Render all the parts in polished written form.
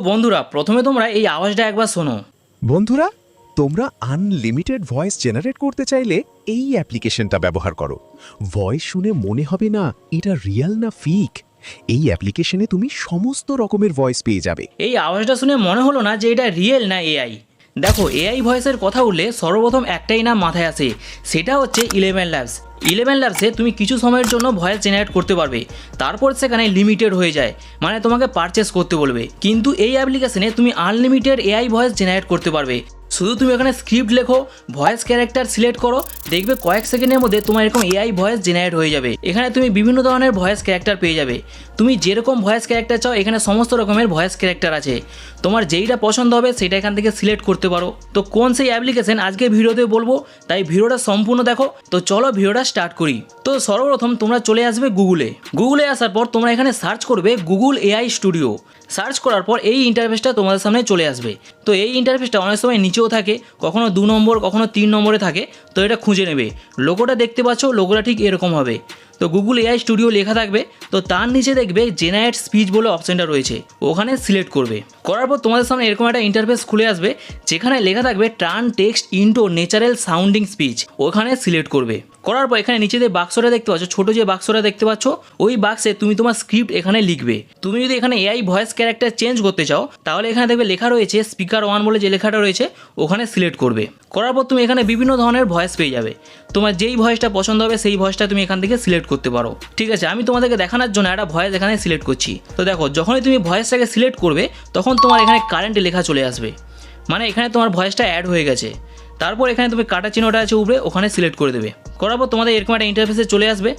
বন্ধুরা প্রথমে তোমরা এই আওয়াজটা একবার শোনো। বন্ধুরা, তোমরা আনলিমিটেড ভয়েস জেনারেট করতে চাইলে এই অ্যাপ্লিকেশনটা ব্যবহার করো। ভয়েস শুনে মনে হবে না এটা রিয়েল না ফেক। এই অ্যাপ্লিকেশনে তুমি সমস্ত রকমের ভয়েস পেয়ে যাবে। এই আওয়াজটা শুনে মনে হলো না যে এটা রিয়েল না এআই। দেখো, এআই ভয়েসের কথা উঠলে সর্বপ্রথম একটাই নাম মাথায় আসে, সেটা হচ্ছে 11 ল্যাবস। 11 ল্যাবসে তুমি কিছু সময়ের জন্য ভয়েস জেনারেট করতে পারবে, তারপর সেখানে লিমিটেড হয়ে যায়, মানে তোমাকে পারচেস করতে বলবে। কিন্তু এই অ্যাপ্লিকেশনে তুমি আনলিমিটেড এআই ভয়েস জেনারেট করতে পারবে। শুধু তুমি এখানে স্ক্রিপ্ট লেখো, ভয়েস ক্যারেক্টার সিলেক্ট করো, দেখবে কয়েক সেকেন্ডের মধ্যে তোমার এরকম এআই ভয়েস জেনারেট হয়ে যাবে। এখানে তুমি বিভিন্ন ধরনের ভয়েস ক্যারেক্টার পেয়ে যাবে। তুমি যেরকম ভয়েস ক্যারেক্টার চাও এখানে সমস্ত রকমের ভয়েস ক্যারেক্টার আছে। তোমার যেইটা পছন্দ হবে সেটা এখান থেকে সিলেক্ট করতে পারো। তো কোন সেই অ্যাপ্লিকেশন আজকে ভিডিওতে বলবো, তাই ভিডিওটা সম্পূর্ণ দেখো। তো চলো ভিডিওটা স্টার্ট করি। তো সর্বপ্রথম তোমরা চলে আসবে গুগলে আসার পর তোমরা এখানে সার্চ করবে গুগল এআই স্টুডিও। সার্চ করার পর এই ইন্টারফেসটা তোমাদের সামনে চলে আসবে। তো এই ইন্টারফেসটা অনেক সময় নিচেও থাকে, কখনো 2 নম্বর কখনো 3 নম্বরে থাকে। তো এটা খুঁজে নেবে। লোগোটা দেখতে পাচ্ছ, লোগোটা ঠিক এরকম হবে। তো গুগল এআই স্টুডিও লেখা থাকবে। তো তার নিচে দেখবে জেনারেট স্পিচ বলে অপশনটা রয়েছে, ওখানে সিলেক্ট করবে। করার পর তোমাদের সামনে এরকম একটা ইন্টারফেস খুলে আসবে, যেখানে লেখা থাকবে turn text into natural sounding speech, ওখানে সিলেক্ট করবে। করার পর এখানে নিচে যে বাক্সটা দেখতে পাচ্ছ, ছোট যে বাক্সটা দেখতে পাচ্ছ, ওই বাক্সে তুমি তোমার স্ক্রিপ্ট এখানে লিখবে। তুমি যদি এখানে এআই ভয়েস ক্যারেক্টার চেঞ্জ করতে চাও, তাহলে এখানে দেখবে লেখা রয়েছে স্পিকার 1 বলে যে লেখাটা রয়েছে, ওখানে সিলেক্ট করবে। করার পর তুমি এখানে বিভিন্ন ধরনের ভয়েস পেয়ে যাবে। তোমার যেই ভয়েসটা পছন্দ হবে সেই ভয়েসটা তুমি এখান থেকে সিলেক্ট করতে পারো। ঠিক আছে, আমি তোমাদেরকে দেখানোর জন্য একটা ভয়েস এখানে সিলেক্ট করছি। তো দেখো, যখনই তুমি ভয়েসটাকে সিলেক্ট করবে তখন তোমার এখানে কারেন্ট লেখা চলে আসবে, মানে এখানে তোমার ভয়েসটা অ্যাড হয়ে গেছে। তারপর এখানে তুমি কাটা চিহ্নটা আছে উপরে, ওখানে সিলেক্ট করে দেবে। করার পর তোমাদের এরকম একটা ইন্টারফেসে চলে আসবে।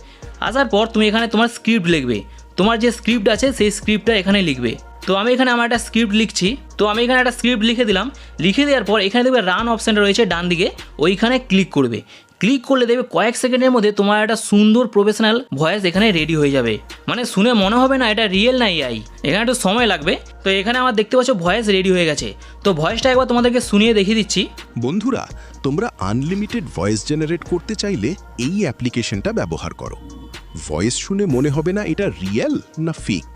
আসার পর তুমি এখানে তোমার স্ক্রিপ্ট লিখবে। তোমার যে স্ক্রিপ্ট আছে সেই স্ক্রিপ্টটা এখানে লিখবে। তো আমি এখানে আমার একটা স্ক্রিপ্ট লিখছি। তো আমি এখানে একটা স্ক্রিপ্ট লিখে দিলাম। লিখে দেওয়ার পর এখানে দেখবে রান অপশানটা রয়েছে ডান দিকে, ওইখানে ক্লিক করবে। ক্লিক করলে দেখবে কয়েক সেকেন্ডের মধ্যে তোমার একটা সুন্দর প্রফেশনাল ভয়েস এখানে রেডি হয়ে যাবে। মানে শুনে মনে হবে না এটা রিয়েল না এআই, এখানে একটু সময় লাগবে। তো এখানে আমার দেখতে পাচ্ছ ভয়েস রেডি হয়ে গেছে। তো ভয়েসটা একবার তোমাদেরকে শুনিয়ে দেখিয়ে দিচ্ছি। বন্ধুরা, তোমরা আনলিমিটেড ভয়েস জেনারেট করতে চাইলে এই অ্যাপ্লিকেশনটা ব্যবহার করো। ভয়েস শুনে মনে হবে না এটা রিয়েল না ফেক।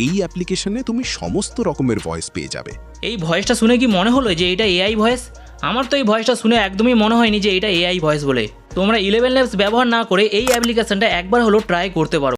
এই অ্যাপ্লিকেশনে তুমি সমস্ত রকমের ভয়েস পেয়ে যাবে। এই ভয়েসটা শুনে কি মনে হলো যে এটা এআই ভয়েস? আমার তো এই ভয়েসটা শুনে একদমই মনে হয়নি যে এটা এআই ভয়েস বলে। তোমরা 11 ল্যাবস ব্যবহার না করে এই অ্যাপ্লিকেশনটা একবার হলো ট্রাই করতে পারো।